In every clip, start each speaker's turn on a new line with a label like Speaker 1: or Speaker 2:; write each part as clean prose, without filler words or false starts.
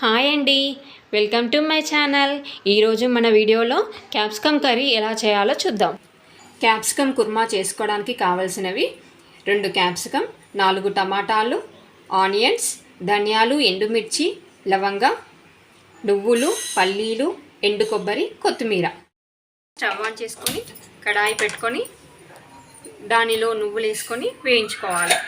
Speaker 1: Hi అండి, welcome to my channel. ఈరోజు మన వీడియోలో క్యాప్సికమ్ కర్రీ ఎలా చేయాలో చూద్దాం. క్యాప్సికమ్ కుర్మా చేసుకోవడానికి కావాల్సినవి 2 క్యాప్సికమ్, 4 టమాటాలు, ఆనియన్స్, ధనియాలు, ఎండుమిర్చి, లవంగ, నువ్వులు, పల్లీలు, ఎండు కొబ్బరి, కొత్తిమీర. స్టవ్ ఆన్ చేసుకొని కడాయి పెట్టుకొని దానిలో నువ్వులు వేసుకొని వేయించుకోవాలి.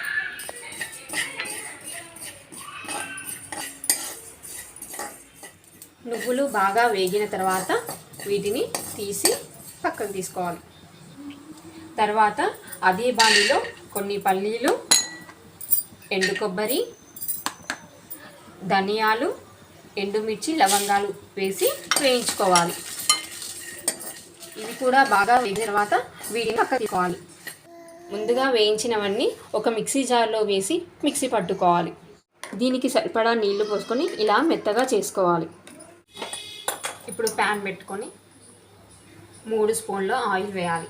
Speaker 1: నువ్వులు బాగా వేగిన తర్వాత వీటిని తీసి పక్కకు తీసుకోవాలి. తర్వాత అదే బాణీలో కొన్ని పల్లీలు, ఎండు కొబ్బరి, ధనియాలు, ఎండుమిర్చి, లవంగాలు వేసి వేయించుకోవాలి. ఇవి కూడా బాగా వేగిన తర్వాత వీటిని పక్కకు తీసుకోవాలి. ముందుగా వేయించినవన్నీ ఒక మిక్సీ జార్లో వేసి మిక్సీ పట్టుకోవాలి. దీనికి సరిపడా నీళ్లు పోసుకొని ఇలా మెత్తగా చేసుకోవాలి. ఇప్పుడు ప్యాన్ పెట్టుకొని 3 స్పూన్ల ఆయిల్ వేయాలి.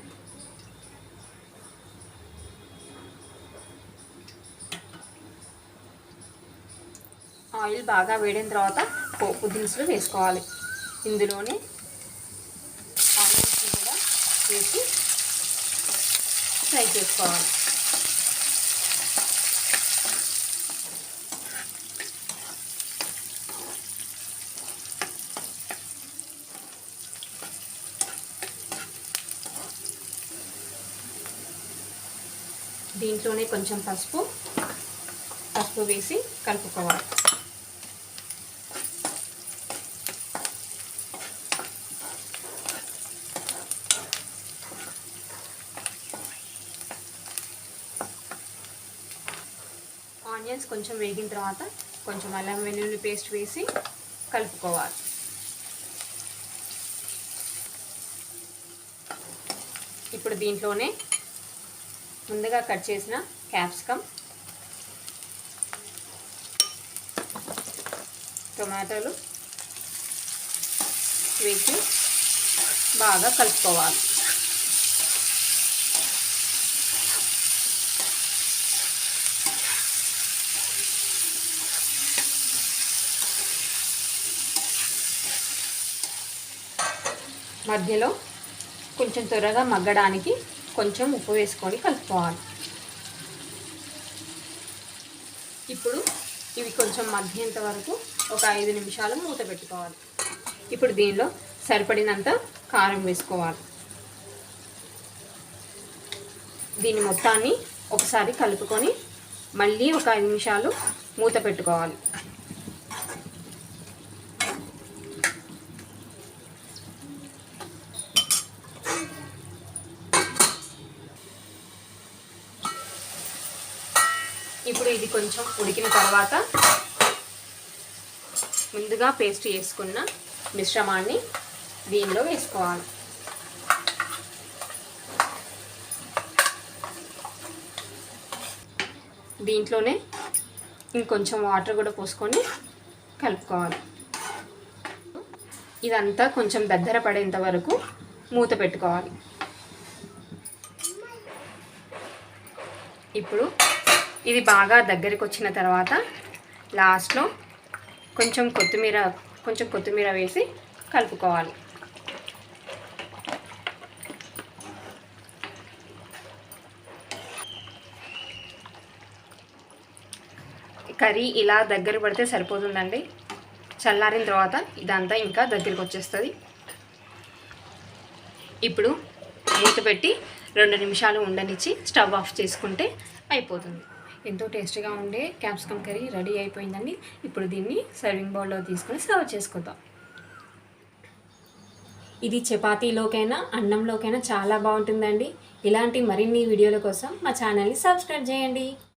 Speaker 1: ఆయిల్ బాగా వేడిన తర్వాత పోపు దినుసులు వేసుకోవాలి. ఇందులోనే ఆనియన్స్ కూడా వేసి ఫ్రై చేసుకోవాలి. దీంట్లోనే కొంచెం పసుపు వేసి కలుపుకోవాలి. ఆనియన్స్ కొంచెం వేగిన తర్వాత కొంచెం అల్లం వెల్లుల్లి పేస్ట్ వేసి కలుపుకోవాలి. ఇప్పుడు దీంట్లోనే ముందుగా కట్ చేసిన క్యాప్సికమ్, టొమాటోలు వేసి బాగా కలుపుకోవాలి. మధ్యలో కొంచెం త్వరగా మగ్గడానికి కొంచెం ఉప్పు వేసుకొని కలుపుకోవాలి. ఇప్పుడు ఇవి కొంచెం మగ్గేంత వరకు ఒక 5 నిమిషాలు మూత పెట్టుకోవాలి. ఇప్పుడు దీనిలో సరిపడినంత కారం వేసుకోవాలి. దీన్ని మొత్తాన్ని ఒకసారి కలుపుకొని మళ్ళీ ఒక 5 నిమిషాలు మూత పెట్టుకోవాలి. ఇప్పుడు ఇది కొంచెం ఉడికిన తర్వాత ముందుగా పేస్ట్ చేసుకున్న మిశ్రమాన్ని దీనిలో వేసుకోవాలి. దీంట్లోనే ఇంకొంచెం వాటర్ కూడా పోసుకొని కలుపుకోవాలి. ఇదంతా కొంచెం దగ్గర పడేంత వరకు మూత పెట్టుకోవాలి. ఇప్పుడు ఇది బాగా దగ్గరికి వచ్చిన తర్వాత లాస్ట్లో కొంచెం కొత్తిమీర వేసి కలుపుకోవాలి. కర్రీ ఇలా దగ్గర పడితే సరిపోతుందండి. చల్లారిన తర్వాత ఇదంతా ఇంకా దగ్గరికి వచ్చేస్తుంది. ఇప్పుడు మూత పెట్టి 2 నిమిషాలు ఉండనిచ్చి స్టవ్ ఆఫ్ చేసుకుంటే అయిపోతుంది. ఎంతో టేస్టీగా ఉండే క్యాప్సికమ్ కర్రీ రెడీ అయిపోయిందండి. ఇప్పుడు దీన్ని సర్వింగ్ బౌల్లో తీసుకొని సర్వ్ చేసుకుందాం. ఇది చపాతీలోకైనా అన్నంలోకైనా చాలా బాగుంటుందండి. ఇలాంటి మరిన్ని వీడియోల కోసం మా ఛానల్ని సబ్స్క్రైబ్ చేయండి.